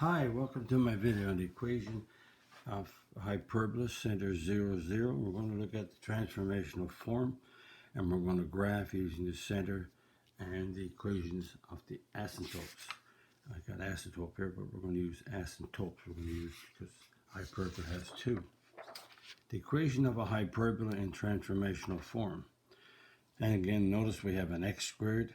Hi, welcome to my video on the equation of hyperbola, center 0, 0. We're going to look at the transformational form, and we're going to graph using the center and the equations of the asymptotes. I got asymptote here, but we're going to use asymptotes. We're going to use because hyperbola has two. The equation of a hyperbola in transformational form. And again, notice we have an x squared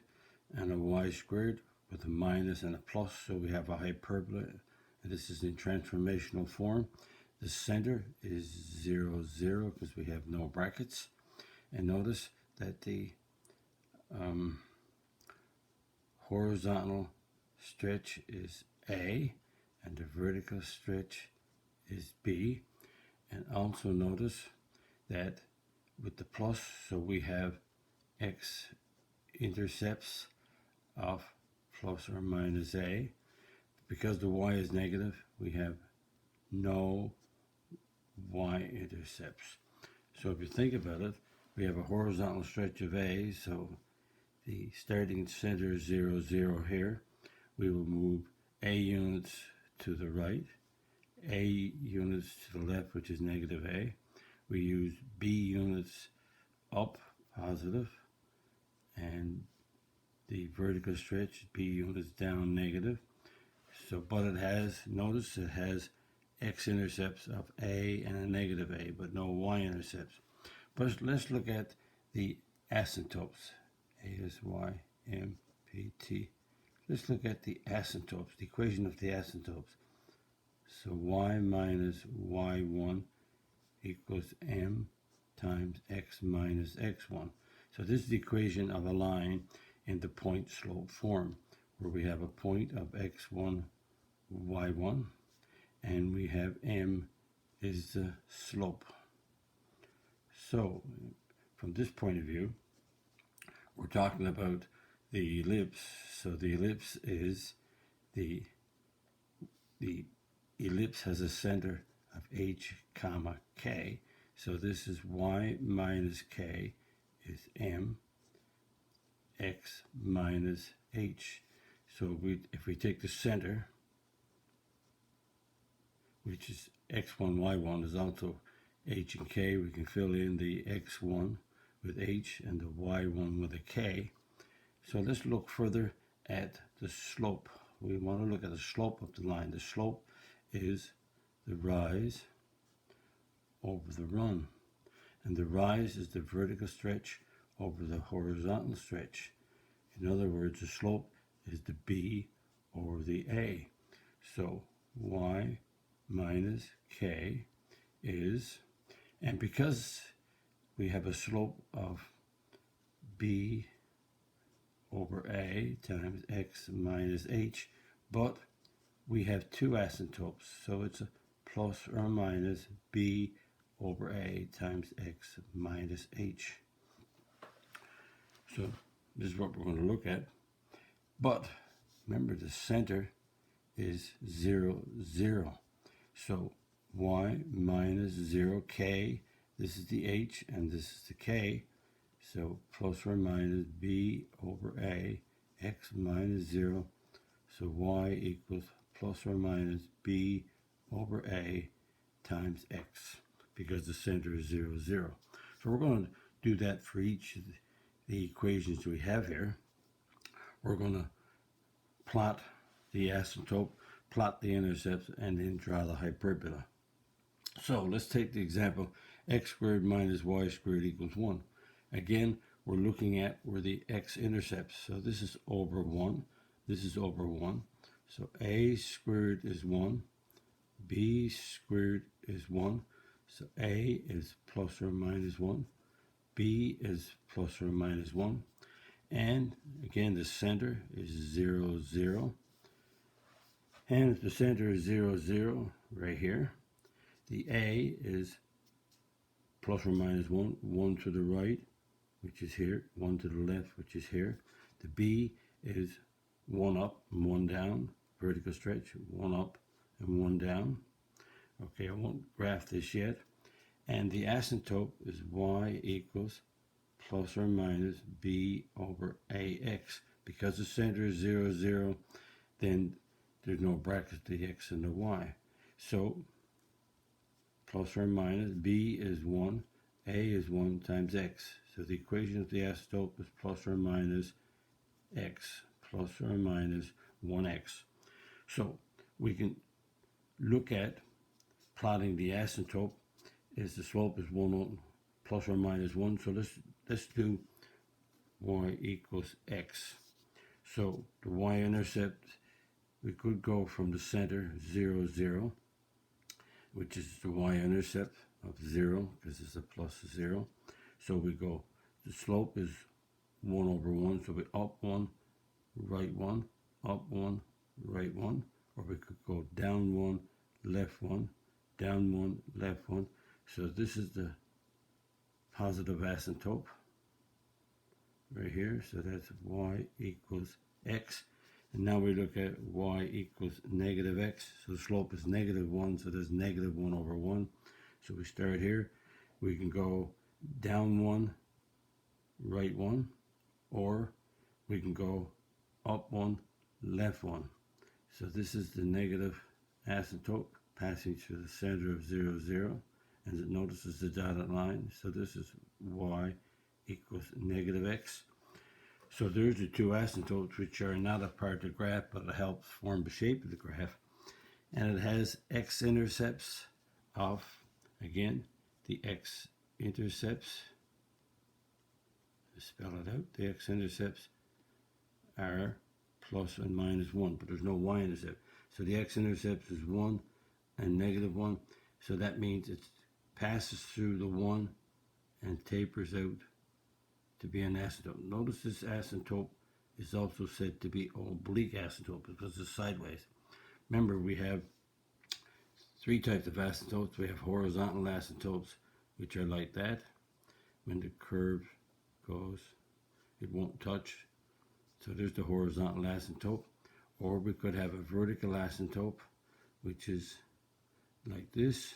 and a y squared with a minus and a plus, so we have a hyperbola, and this is in transformational form. The center is 0, 0 because we have no brackets, and notice that the horizontal stretch is A and the vertical stretch is B, and also notice that with the plus, so we have x-intercepts of plus or minus A. Because the y is negative, we have no y-intercepts. So if you think about it, we have a horizontal stretch of A, so the starting center is 0, 0 here. We will move A units to the right, A units to the left, which is negative A. We use B units up, positive, and the vertical stretch, B units down, negative. So, but it has, notice it has x-intercepts of A and a negative A, but no y-intercepts. But let's look at the asymptotes. A-S-Y-M-P-T. Let's look at the asymptotes, the equation of the asymptotes. So y minus y1 equals m times x minus x1. So this is the equation of a line in the point slope form, where we have a point of x1, y1, and we have m is the slope. So from this point of view, we're talking about the ellipse. So the ellipse is the ellipse has a center of h comma k. So this is y minus k is m, x minus h. So if we take the center, which is x1, y1 is also h and k, we can fill in the x1 with h and the y1 with a k. So let's look further at the slope. We want to look at the slope of the line. The slope is the rise over the run, and the rise is the vertical stretch over the horizontal stretch. In other words, the slope is the b over the a. So y minus k is, and because we have a slope of b over a times x minus h, but we have two asymptotes, so it's a plus or minus b over a times x minus h. So this is what we're going to look at. But remember, the center is 0, 0. So y minus 0, k, this is the h and this is the k. So plus or minus b over a, x minus 0. So y equals plus or minus b over a times x, because the center is 0, 0. So we're going to do that for each of the equations we have here. We're going to plot the asymptote, plot the intercepts, and then draw the hyperbola. So let's take the example x squared minus y squared equals 1. Again, we're looking at where the x-intercepts. So this is over 1. This is over 1. So a squared is 1. B squared is 1. So a is plus or minus 1. B is plus or minus 1. And again, the center is 0, 0. And if the center is 0, 0 right here, the A is plus or minus 1, 1 to the right, which is here, 1 to the left, which is here. The B is 1 up and 1 down, vertical stretch, 1 up and 1 down. Okay, I won't graph this yet. And the asymptote is y equals plus or minus b over ax. Because the center is 0, 0, then there's no brackets, the x and the y. So plus or minus, b is 1, a is 1 times x. So the equation of the asymptote is plus or minus x, plus or minus 1x. So we can look at plotting the asymptote. Is the slope is 1 plus or minus 1. So let's do y equals x. So the y-intercept, we could go from the center 0, 0, which is the y-intercept of 0, because it's a plus 0. So we go, the slope is 1 over 1, so we up 1, right 1, up 1, right 1, or we could go down 1, left 1, down 1, left 1. So this is the positive asymptote right here. So that's y equals x. And now we look at y equals negative x. So the slope is negative 1, so there's negative 1 over 1. So we start here. We can go down 1, right 1, or we can go up 1, left 1. So this is the negative asymptote passing through the center of 0, 0. And it notices the dotted line. So this is y equals negative x. So there's the two asymptotes, which are not a part of the graph, but it helps form the shape of the graph. And it has x-intercepts of, again, the x-intercepts. Spell it out. The x-intercepts are plus and minus 1, but there's no y-intercept. So the x-intercept is 1 and negative 1. So that means it passes through the 1 and tapers out to be an asymptote. Notice this asymptote is also said to be oblique asymptote because it's sideways. Remember, we have three types of asymptotes. We have horizontal asymptotes, which are like that. When the curve goes, it won't touch. So there's the horizontal asymptote. Or we could have a vertical asymptote, which is like this.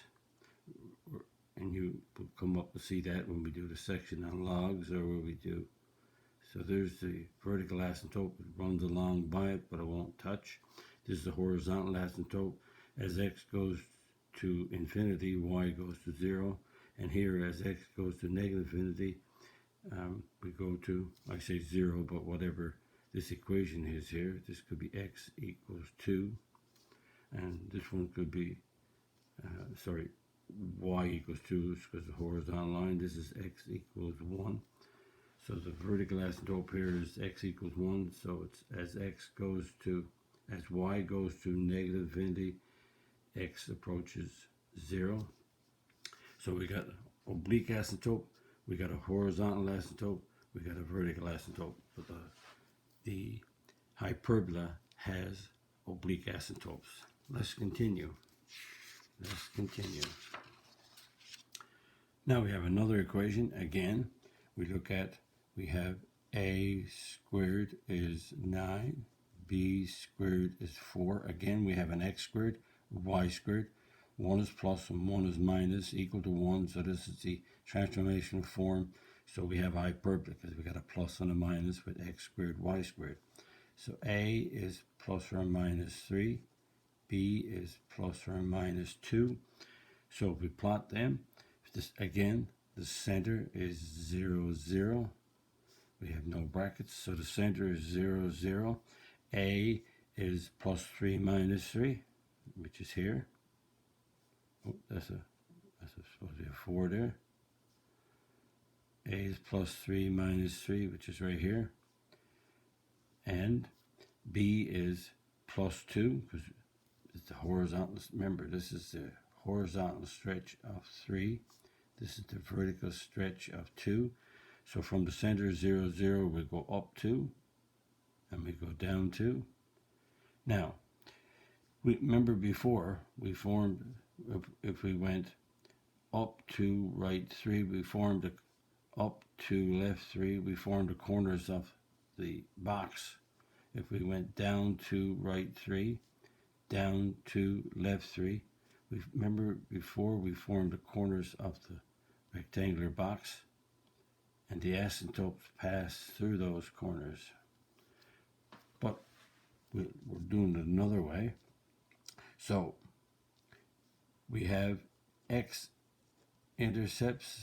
And you will come up to see that when we do the section on logs or where we do. So there's the vertical asymptote. It runs along by it, but it won't touch. This is the horizontal asymptote. As x goes to infinity, y goes to 0. And here, as x goes to negative infinity, we go to, I say 0, but whatever this equation is here, this could be x equals 2. And this one could be, y equals 2 because the horizontal line. This is x equals 1. So the vertical asymptote here is x equals 1. So it's as y goes to negative infinity, x approaches 0. So we got oblique asymptote, we got a horizontal asymptote, we got a vertical asymptote. But the hyperbola has oblique asymptotes. Let's continue. Now we have another equation. Again, we have a squared is 9, b squared is 4. Again, we have an x squared, y squared. 1 is plus and 1 is minus equal to 1. So this is the transformational form. So we have hyperbola because we got a plus and a minus with x squared, y squared. So a is plus or minus 3. B is plus or minus 2. So if we plot them, this again, the center is 0, 0. We have no brackets, so the center is 0, 0. A is plus 3 minus 3, which is here. Oh, that's supposed to be a 4 there. A is plus 3 minus 3, which is right here. And B is plus 2, because it's the horizontal. Remember, this is the horizontal stretch of 3. This is the vertical stretch of 2. So from the center 0, 0, we go up 2, and we go down 2. Now, remember before we formed, if we went up 2, right 3, we formed up 2, left 3, we formed the corners of the box. If we went down 2, right 3, down 2, left 3, remember before we formed the corners of the rectangular box, and the asymptotes pass through those corners. But we're doing it another way. So we have x-intercepts.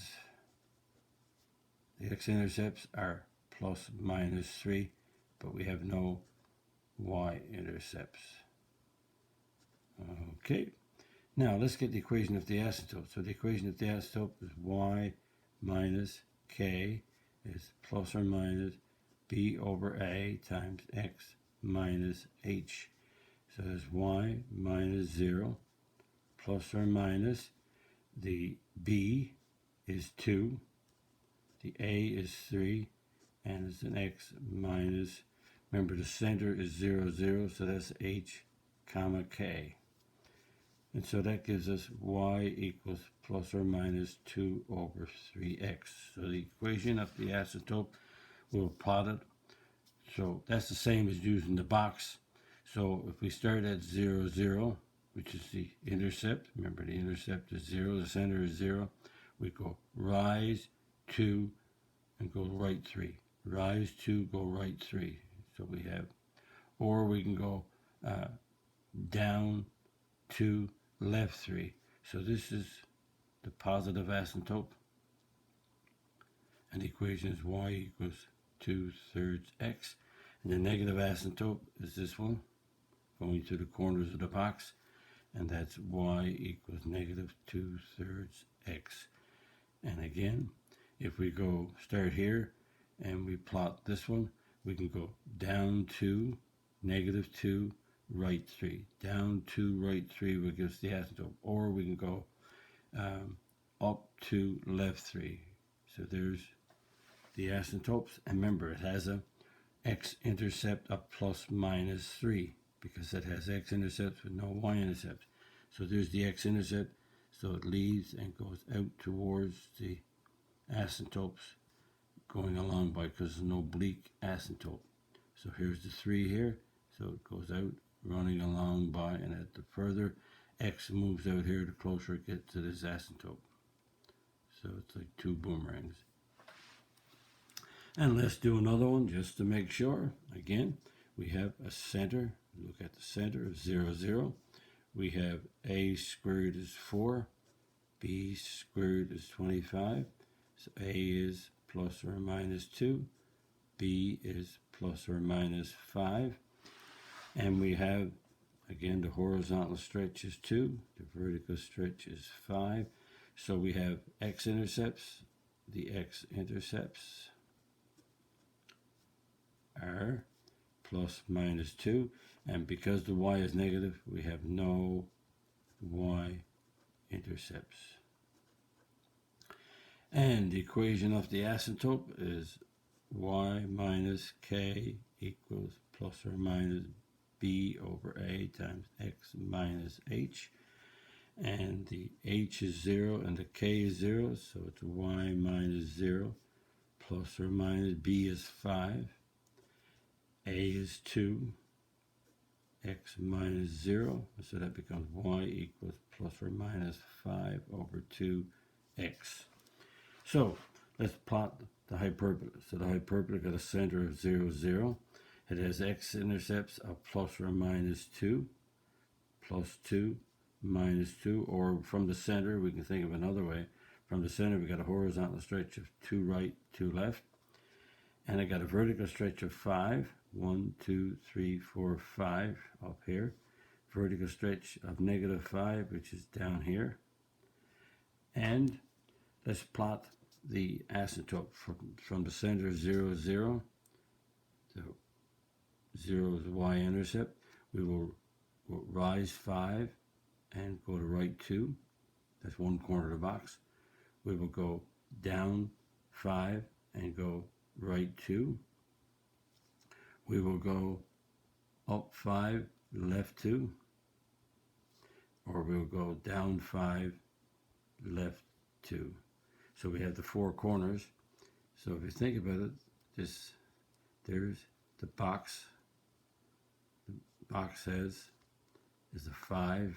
The x-intercepts are plus minus 3, but we have no y-intercepts. Okay, now let's get the equation of the asymptote. So the equation of the asymptote is y minus k is plus or minus b over a times x minus h. So there's y minus 0 plus or minus, the b is 2, the a is 3, and it's an x minus, remember the center is 0, 0, so that's h comma k. And so that gives us y equals plus or minus 2 over 3x. So the equation of the asymptote, we'll plot it. So that's the same as using the box. So if we start at 0, 0, which is the intercept, remember the intercept is 0, the center is 0, we go rise 2 and go right 3. Rise 2, go right 3. So we have, or we can go down 2, left 3. So this is the positive asymptote. And the equation is y equals 2/3 x. And the negative asymptote is this one, going to the corners of the box. And that's y equals negative 2/3 x. And again, if we go start here and we plot this one, we can go down 2, negative 2, right 3. Down 2, right 3 will give us the asymptote. Or we can go up 2, left 3. So there's the asymptotes. And remember, it has a x-intercept of plus minus 3 because it has x-intercepts with no y-intercepts. So there's the x-intercept. So it leaves and goes out towards the asymptotes going along by, because there's no oblique asymptote. So here's the 3 here. So it goes out running along by, and at the further x moves out here, the closer it gets to this asymptote. So it's like 2 boomerangs. And let's do another one just to make sure. Again, we have a center. Look at the center of 0, 0. We have a squared is 4. B squared is 25. So a is plus or minus 2. B is plus or minus 5. And we have, again, the horizontal stretch is 2. The vertical stretch is 5. So we have x-intercepts. The x-intercepts are plus minus 2, and because the y is negative, we have no y-intercepts. And the equation of the asymptote is y minus k equals plus or minus b over a times x minus h. And the h is 0 and the k is 0, so it's y minus 0 plus or minus b is 5. A is 2, x minus 0, so that becomes y equals plus or minus 5 over 2x. So let's plot the hyperbola. So the hyperbola got a center of 0, 0. It has x-intercepts of plus or minus 2, plus 2, minus 2, or from the center, we can think of another way. From the center, we got a horizontal stretch of 2 right, 2 left. And I got a vertical stretch of 5. 1, 2, 3, 4, 5 up here. Vertical stretch of negative 5, which is down here. And let's plot the asymptote from the center 0, 0. So 0 is the y-intercept. We will rise 5 and go to right 2. That's one corner of the box. We will go down 5 and go right 2. We will go up 5, left 2, or we'll go down 5, left 2. So we have the 4 corners. So if you think about it, there's the box. The box says is a 5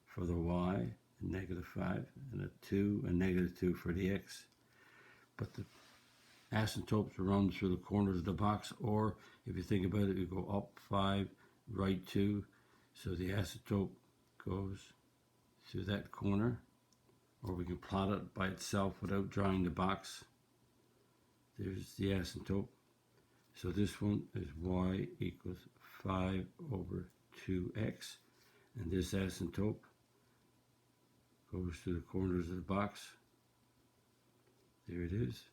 for the y, a negative 5, and a 2, a negative 2 for the x. But the asymptotes run through the corners of the box, or if you think about it, you go up 5 right 2. So the asymptote goes through that corner, or we can plot it by itself without drawing the box. There's the asymptote. So this one is y equals 5 over 2x, and this asymptote goes to the corners of the box. There it is.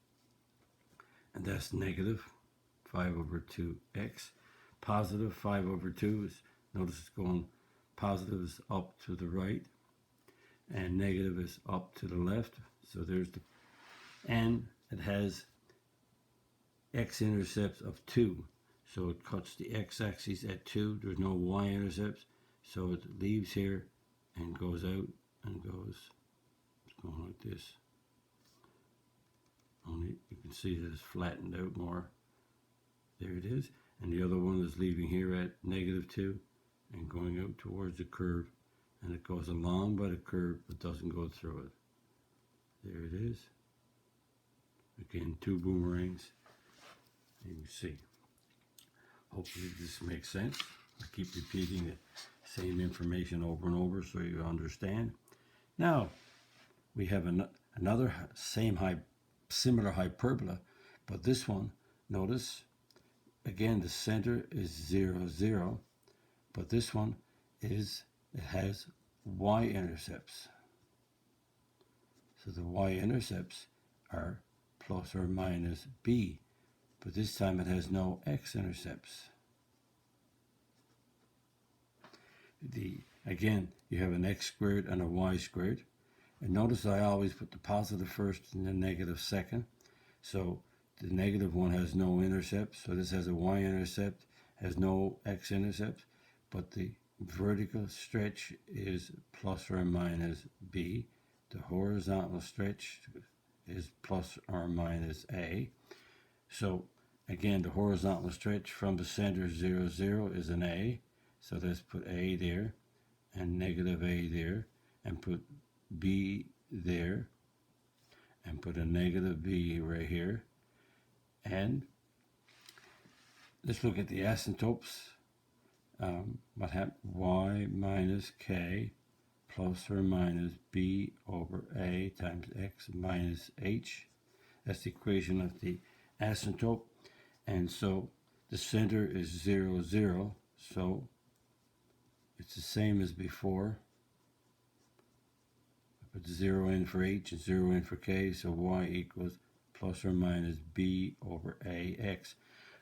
And that's negative 5 over 2x. Positive 5 over 2 is, notice it's going, positive is up to the right, and negative is up to the left. So there's the, and it has x-intercepts of 2. So it cuts the x-axis at 2. There's no y-intercepts. So it leaves here and goes out and goes, it's going like this. Only you can see that it's flattened out more. There it is. And the other one is leaving here at negative 2 and going out towards the curve. And it goes along by the curve but doesn't go through it. There it is. Again, 2 boomerangs. You can see. Hopefully this makes sense. I keep repeating the same information over and over so you understand. Now, we have another similar hyperbola, but this one, notice, again, the center is 0, 0, but this one is, it has y-intercepts. So the y-intercepts are plus or minus b, but this time it has no x-intercepts. Again, you have an x squared and a y squared. And notice I always put the positive first and the negative second. So the negative one has no intercept. So this has a y-intercept, has no x-intercept. But the vertical stretch is plus or minus b. The horizontal stretch is plus or minus a. So again, the horizontal stretch from the center 0, 0 is an a. So let's put a there and negative a there and put b there and put a negative b right here. And let's look at the asymptotes. What happened? Y minus k plus or minus b over a times x minus h. That's the equation of the asymptote. And so the center is 0, 0. So it's the same as before. I put 0 in for h and 0 in for k, so y equals plus or minus b over ax.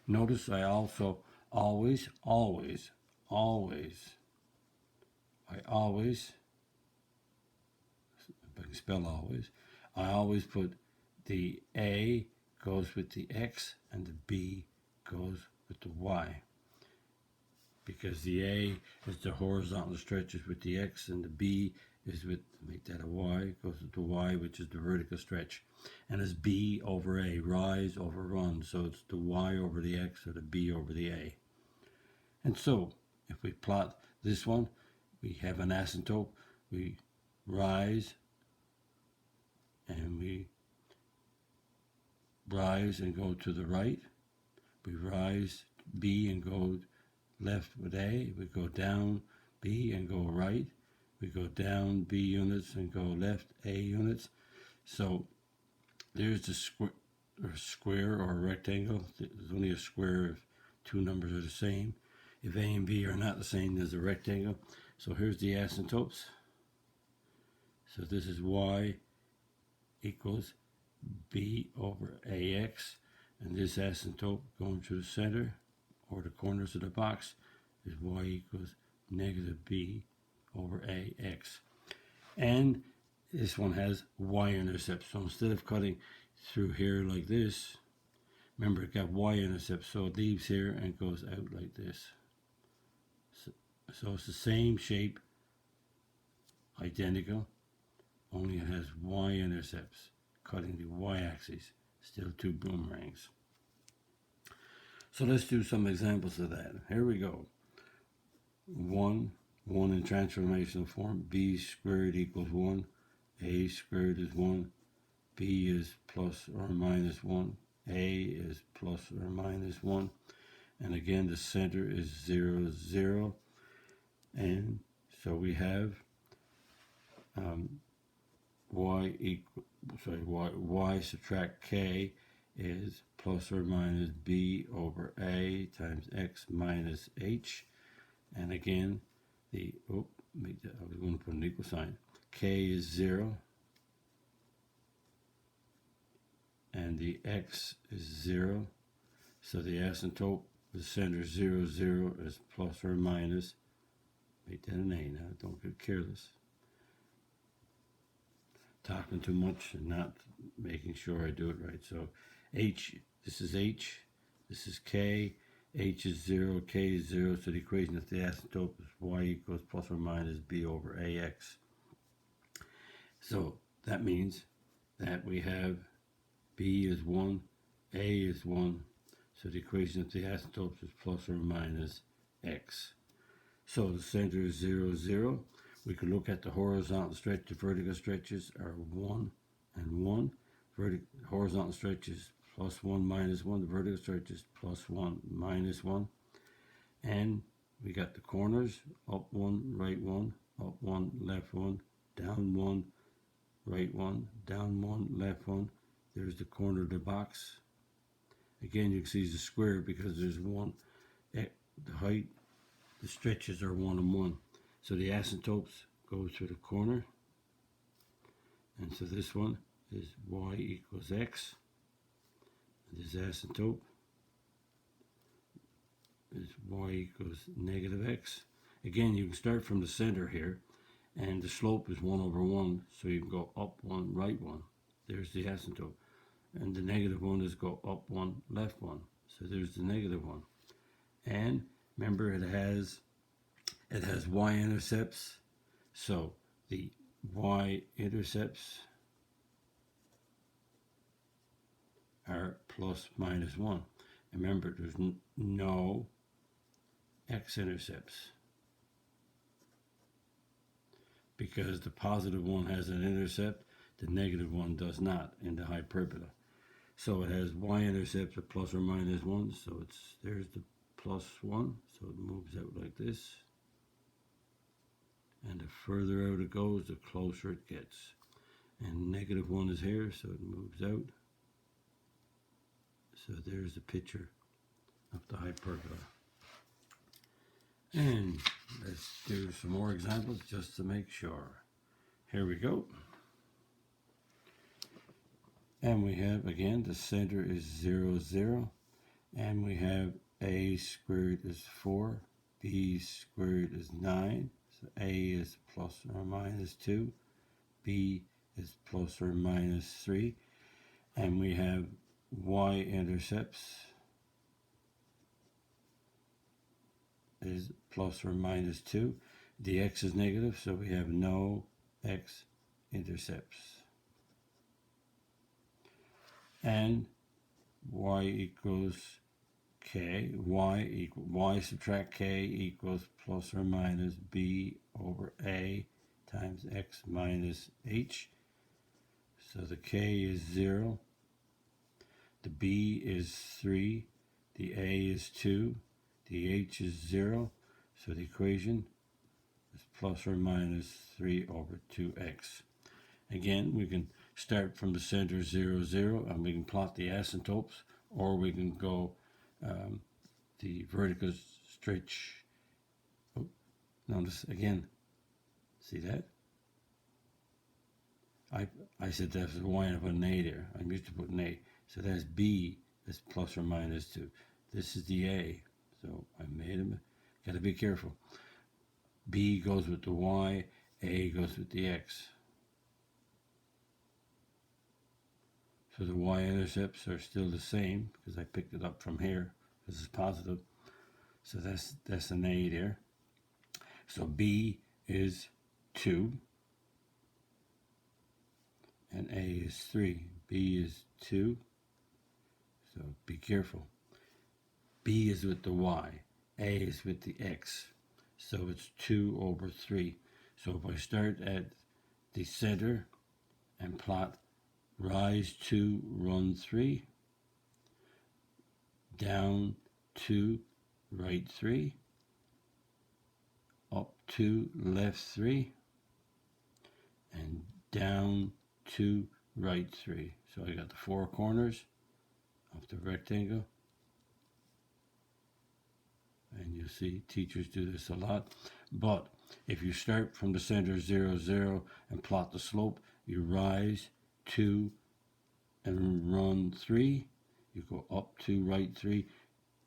Notice I also always, if I can spell always, I always put the a goes with the x and the b goes with the y. Because the a is the horizontal stretches with the x and the b is with, make that a y, goes with the y, which is the vertical stretch. And it's b over a, rise over run. So it's the y over the x or the b over the a. And so if we plot this one, we have an asymptote. We rise and we rise and go to the right. We rise b and go left with a. We go down b and go right. We go down b units and go left a units. So there's the square or a rectangle. There's only a square if 2 numbers are the same. If a and b are not the same, there's a rectangle. So here's the asymptotes. So this is y equals b over ax, and this asymptote going through the center or the corners of the box is y equals negative b over ax. And this one has y-intercepts. So instead of cutting through here like this, remember it got y-intercepts, so it leaves here and goes out like this. So it's the same shape, identical, only it has y-intercepts cutting the y-axis. Still 2 boomerangs. So let's do some examples of that. Here we go. 1 in transformational form. B squared equals 1. A squared is 1. B is plus or minus 1. A is plus or minus 1. And again, the center is 0, 0. And so we have y subtract k is plus or minus b over a times x minus h. And again, I was going to put an equal sign. K is 0. And the x is 0. So the asymptote, the center 0, 0 is plus or minus. Make that an A now, don't get careless. Talking too much and not making sure I do it right. So H, this is H, this is K, H is 0, K is 0, so the equation of the asymptote is y equals plus or minus b over ax. So that means that we have b is 1, a is 1, so the equation of the asymptote is plus or minus x. So the center is 0, 0. We could look at the horizontal stretch. The vertical stretches are 1 and 1. Horizontal stretches plus 1 minus 1. The vertical stretches plus 1 minus 1. And we got the corners, up 1, right 1, up 1, left 1, down 1, right 1, down 1, left 1. There's the corner of the box. Again, you can see the square because there's one. The height, the stretches are 1 and 1. So the asymptotes go through the corner. And so this one is y equals x. And this asymptote is y equals negative x. Again, you can start from the center here. And the slope is 1 over 1. So you can go up 1, right 1. There's the asymptote. And the negative one is go up 1, left 1. So there's the negative one. And remember, it has Y-intercepts. So the Y-intercepts are plus minus 1. And remember, there's no X-intercepts, because the positive one has an intercept, the negative one does not in the hyperbola. So it has Y-intercepts of plus or minus 1, so there's the plus 1, so it moves out like this. And the further out it goes, the closer it gets. And negative 1 is here, so it moves out. So there's the picture of the hyperbola. And let's do some more examples just to make sure. Here we go. And we have, again, the center is 0, 0. And we have a squared is 4, b squared is 9. So a is plus or minus 2, b is plus or minus 3. And we have y-intercepts is plus or minus 2. The x is negative, so we have no x-intercepts. And y equals k, y subtract k equals plus or minus b over a times x minus h. So the k is 0, the b is 3, the a is 2, the h is 0, so the equation is plus or minus 3 over 2x. Again, we can start from the center 0, 0, and we can plot the asymptotes, or we can go the vertical stretch. Oh, notice again, see that? I said that's y and I put an a there. I'm used to putting a. So that's b, that's plus or minus 2. This is the a, so I made them. Got to be careful. B goes with the y, a goes with the x. So the y-intercepts are still the same because I picked it up from here. This is positive. So that's an A there. So B is 2 and A is 3. B is 2. So be careful. B is with the y. A is with the x. So it's 2 over 3. So if I start at the center and plot rise 2, run 3, down 2, right 3, up 2, left 3, and down 2, right 3. So I got the 4 corners of the rectangle. And you'll see teachers do this a lot. But if you start from the center 0, 0 and plot the slope, you rise 2 and run 3. You go up 2, right 3.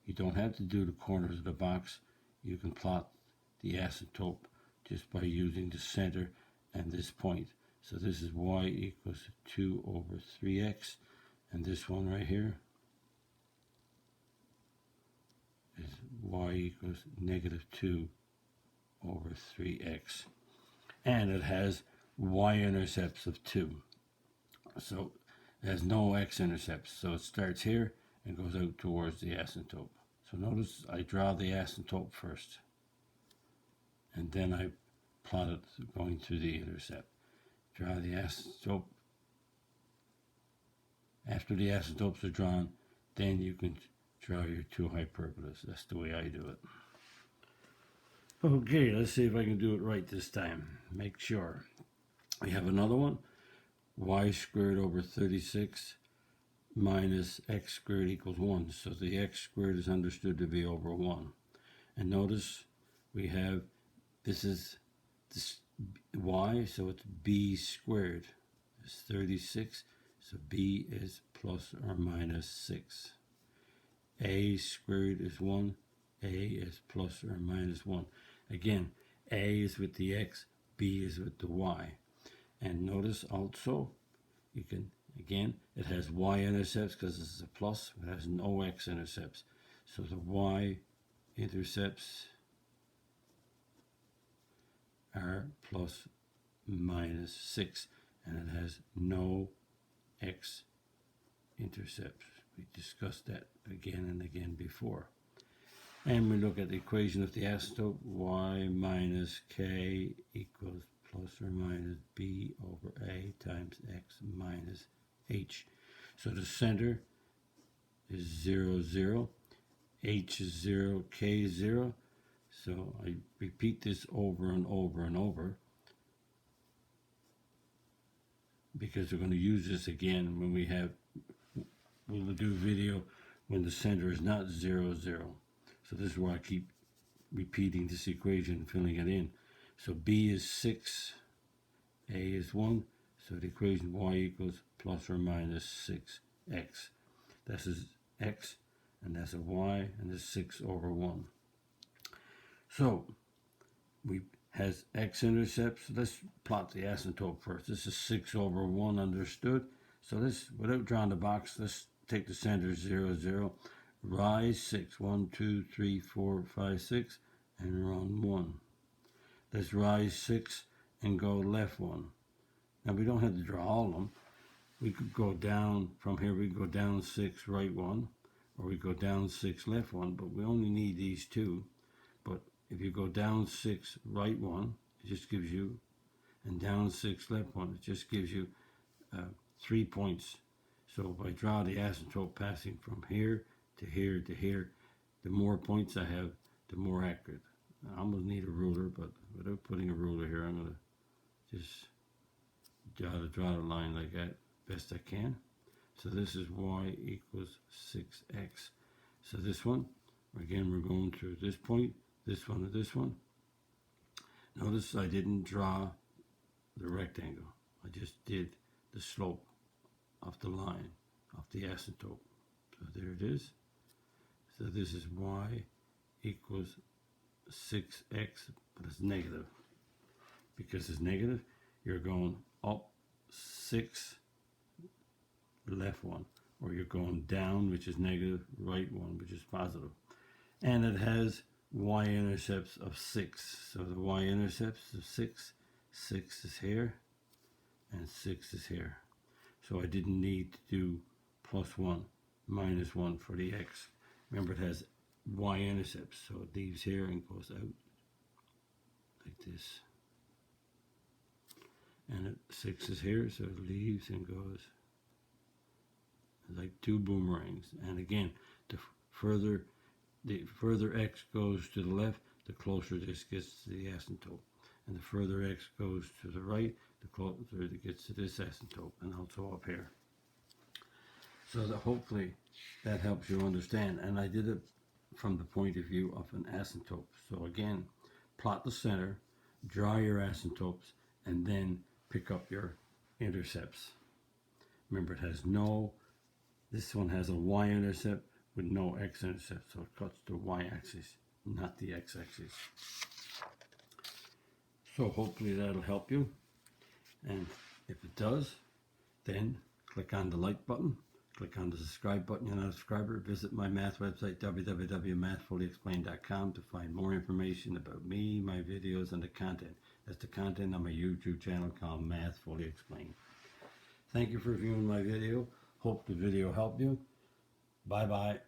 You don't have to do the corners of the box. You can plot the asymptote just by using the center and this point. So this is y equals 2 over 3x. And this one right here is y equals negative 2 over 3x. And it has y-intercepts of 2. So it has no x-intercepts. So it starts here and goes out towards the asymptote. So notice I draw the asymptote first. And then I plot it going through the intercept. Draw the asymptote. After the asymptotes are drawn, then you can draw your 2 hyperbolas. That's the way I do it. Okay, let's see if I can do it right this time. Make sure. We have another one. Y squared over 36 minus x squared equals 1. So the x squared is understood to be over 1. And notice we have, this is this y, so it's b squared. It's 36, so b is plus or minus 6. A squared is 1, a is plus or minus 1. Again, a is with the x, b is with the y. And notice also, you can, again, it has y-intercepts because this is a plus, it has no x-intercepts. So the y-intercepts are plus minus 6, and it has no x-intercepts. We discussed that again and again before. And we look at the equation of the asymptote, y minus k equals plus or minus b over a times x minus h. So the center is 0, 0. H is 0, k is 0. So I repeat this over and over and over because we're going to use this again when we'll do a video when the center is not 0, 0. So this is why I keep repeating this equation, filling it in. So b is 6, a is 1, so the equation y equals plus or minus 6x. This is x, and that's a y, and this is 6 over 1. So we has x-intercepts. Let's plot the asymptote first. This is 6 over 1 understood. So this, without drawing the box, let's take the center 0, 0. Rise 6, 1, 2, 3, 4, 5, 6, and run 1. Let's rise 6 and go left 1. Now we don't have to draw all of them. We could go down, from here we go down 6, right 1, or we go down 6, left 1, but we only need these 2. But if you go down 6, right 1, it just gives you, and down 6, left 1, it just gives you 3 points. So if I draw the asymptote passing from here to here to here, the more points I have, the more accurate. I'm going to need a ruler, but without putting a ruler here, I'm going to just draw the line like that best I can. So this is y equals 6x. So this one, again, we're going through this point, this one, and this one. Notice I didn't draw the rectangle. I just did the slope of the line of the asymptote. So there it is. So this is y equals 6x, but it's negative. Because it's negative, you're going up 6, left 1, or you're going down, which is negative, right 1, which is positive. And it has y-intercepts of 6. So the y-intercepts of 6, 6 is here, and 6 is here. So I didn't need to do plus 1, minus 1 for the x. Remember, it has y-intercepts, so it leaves here and goes out like this. And 6 is here, so it leaves and goes like 2 boomerangs. And again, the further the further x goes to the left, the closer this gets to the asymptote. And the further x goes to the right, the closer it gets to this asymptote, and also up here. So that hopefully that helps you understand. And I did it from the point of view of an asymptote. So again, plot the center, draw your asymptotes, and then pick up your intercepts. Remember, it has no, this one has a y-intercept with no x-intercept, so it cuts the y-axis, not the x-axis. So hopefully that'll help you. And if it does, then click on the like button, click on the subscribe button. You're not a subscriber, visit my math website, www.mathfullyexplained.com, to find more information about me, my videos, and the content. That's the content on my YouTube channel called Math Fully Explained. Thank you for viewing my video. Hope the video helped you. Bye-bye.